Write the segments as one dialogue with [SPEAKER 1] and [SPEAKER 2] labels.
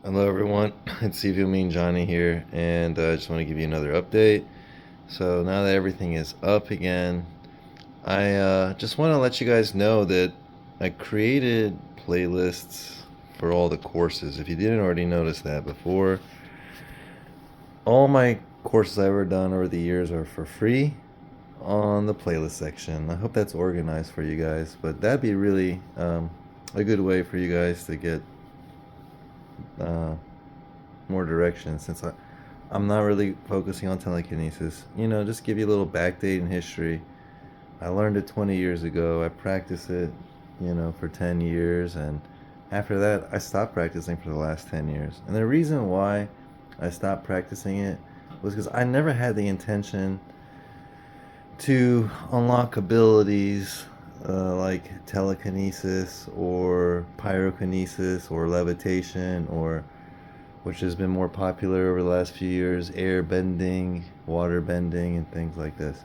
[SPEAKER 1] Hello, everyone. It's Evil Mean Johnny here, and I just want to give you another update. So now that everything is up again, I just want to let you guys know that I created playlists for all the courses. If you didn't already notice that before, all my courses I've ever done over the years are for free on the playlist section. I hope that's organized for you guys, but that'd be really a good way for you guys to get uh, more direction since I'm not really focusing on telekinesis. Just give you a little backdate in history. I learned it 20 years ago. I practiced it, for 10 years. And after that, I stopped practicing for the last 10 years. And the reason why I stopped practicing it was because I never had the intention to unlock abilities like telekinesis or pyrokinesis or levitation or which has been more popular over the last few years, air bending, water bending, and things like this.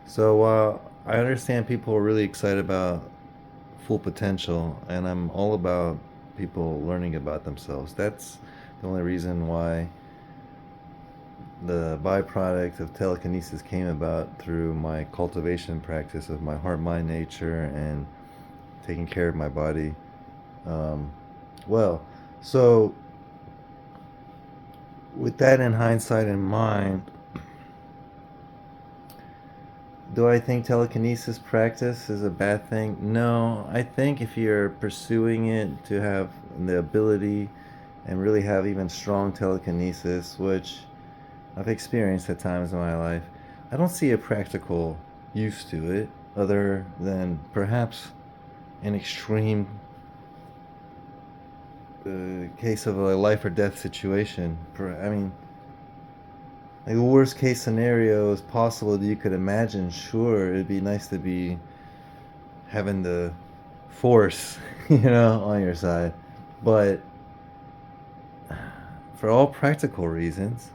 [SPEAKER 1] So I understand people are really excited about full potential, and I'm all about people learning about themselves. That's the only reason why the byproduct of telekinesis came about through my cultivation practice of my heart, mind, nature, and taking care of my body. Um, well, so with that in hindsight in mind, do I think telekinesis practice is a bad thing? No, I think if you're pursuing it to have the ability and really have even strong telekinesis, which I've experienced at times in my life, I don't see a practical use to it other than perhaps an extreme case of a life or death situation. I mean, like the worst case scenario is possible that you could imagine. Sure, it'd be nice to be having the force, on your side. But for all practical reasons,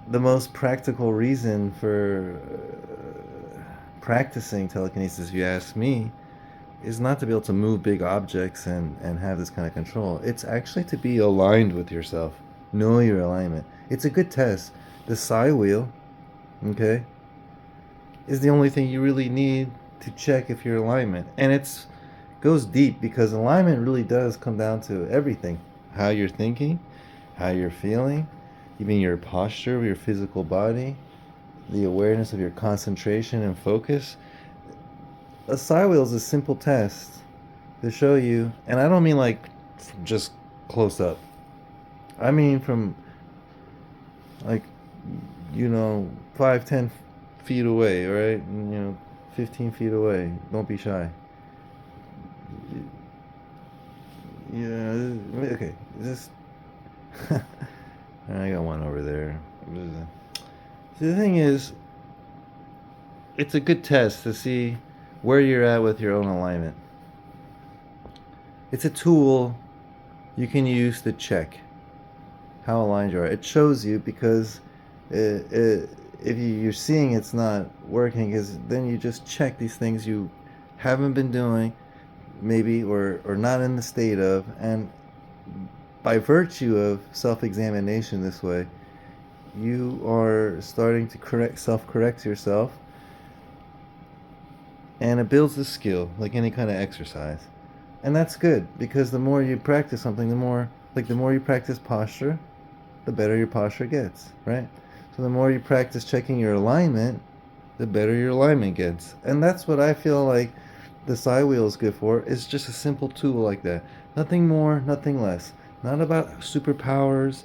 [SPEAKER 1] the most practical reason for practicing telekinesis, if you ask me, is not to be able to move big objects and have this kind of control. It's actually to be aligned with yourself. Know your alignment. It's a good test. The psi wheel, okay, is the only thing you really need to check if your alignment. And it's goes deep because alignment really does come down to everything. How you're thinking, how you're feeling, even your posture, your physical body, the awareness of your concentration and focus. A psi wheel is a simple test to show you, and I don't mean like just close up. I mean from like 5, 10 feet away, all right, 15 feet away. Don't be shy. Yeah, okay. Just I got one over there. So the thing is, it's a good test to see where you're at with your own alignment. It's a tool you can use to check how aligned you are. It shows you because if you're seeing it's not working, is then you just check these things you haven't been doing, maybe, or not in the state of, and by virtue of self-examination this way, you are starting to self-correct yourself, and it builds the skill like any kind of exercise. And that's good because the more you practice something, the more you practice posture, the better your posture gets, right? So the more you practice checking your alignment, the better your alignment gets. And that's what I feel like the side wheel is good for. It's just a simple tool like that. Nothing more, nothing less. Not about superpowers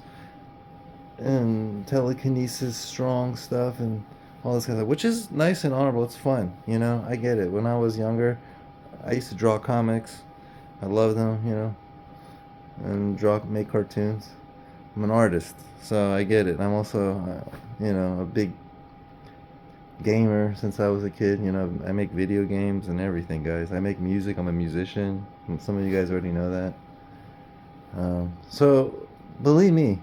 [SPEAKER 1] and telekinesis, strong stuff, and all this kind of stuff, which is nice and honorable. It's fun, I get it. When I was younger, I used to draw comics. I love them, and make cartoons. I'm an artist, so I get it. I'm also, a big gamer since I was a kid. I make video games and everything, guys. I make music. I'm a musician. And some of you guys already know that. So, believe me,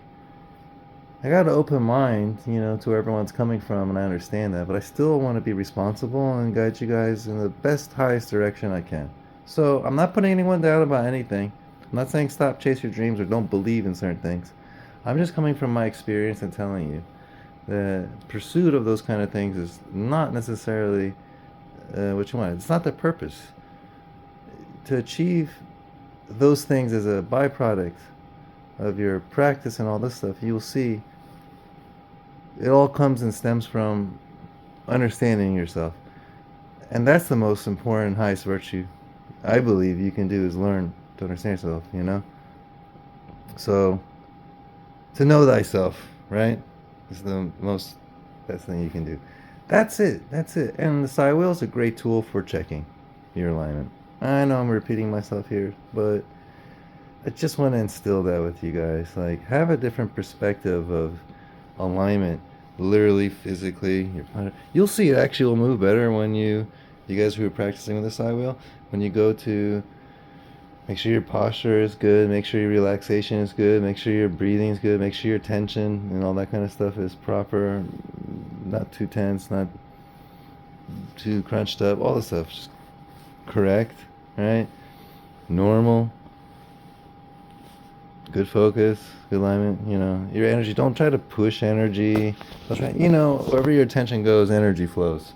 [SPEAKER 1] I got an open mind, to where everyone's coming from, and I understand that. But I still want to be responsible and guide you guys in the best, highest direction I can. So, I'm not putting anyone down about anything. I'm not saying stop, chase your dreams, or don't believe in certain things. I'm just coming from my experience and telling you the pursuit of those kind of things is not necessarily what you want. It's not the purpose. To achieve those things as a byproduct of your practice and all this stuff, you'll see it all comes and stems from understanding yourself. And that's the most important, highest virtue I believe you can do is learn to understand yourself, you know? So, to know thyself, right? Is the most best thing you can do. That's it. That's it. And the side wheel is a great tool for checking your alignment. I know I'm repeating myself here, but I just want to instill that with you guys. Like, have a different perspective of alignment, literally, physically. You'll see it actually will move better when you guys who are practicing with the side wheel, when you go to make sure your posture is good, make sure your relaxation is good, make sure your breathing is good, make sure your tension and all that kind of stuff is proper, not too tense, not too crunched up, all this stuff just correct, right? Normal, good focus, good alignment, you know, your energy, don't try to push energy, you know, wherever your attention goes, energy flows.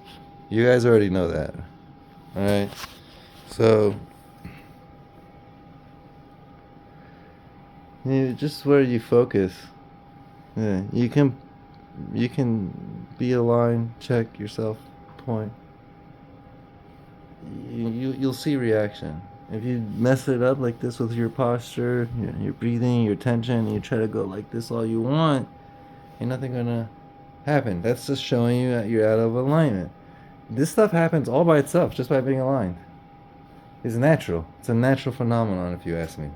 [SPEAKER 1] You guys already know that, all right? So, just where you focus, yeah, you can be aligned, check yourself, point. You'll see reaction. If you mess it up like this with your posture, your breathing, your tension, and you try to go like this all you want, ain't nothing gonna happen. That's just showing you that you're out of alignment. This stuff happens all by itself, just by being aligned. It's natural. It's a natural phenomenon, if you ask me.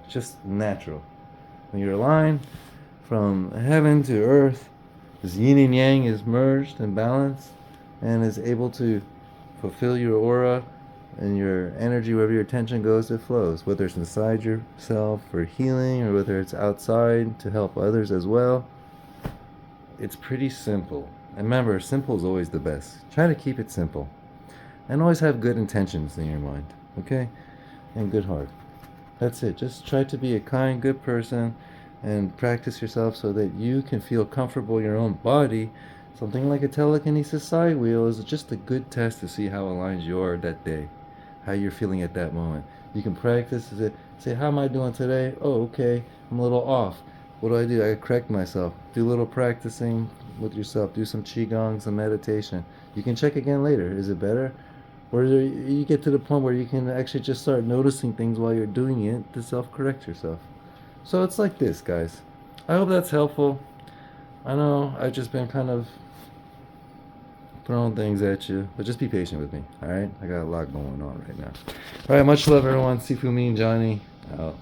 [SPEAKER 1] It's just natural. When you're aligned from heaven to earth, this yin and yang is merged and balanced and is able to fulfill your aura and your energy. Wherever your attention goes, it flows, whether it's inside yourself for healing or whether it's outside to help others as well. It's pretty simple. And remember, simple is always the best. Try to keep it simple and always have good intentions in your mind, okay? And good heart. That's it. Just try to be a kind, good person and practice yourself so that you can feel comfortable in your own body. Something like a telekinesis side wheel is just a good test to see how aligned you are that day, how you're feeling at that moment. You can practice it. Say, how am I doing today? Oh, okay. I'm a little off. What do? I correct myself. Do a little practicing with yourself. Do some qigong, some meditation. You can check again later. Is it better? Or you get to the point where you can actually just start noticing things while you're doing it to self-correct yourself. So it's like this, guys. I hope that's helpful. I know I've just been kind of throwing things at you, but just be patient with me, alright? I got a lot going on right now. Alright, much love, everyone. Sifu Mean Johnny, out.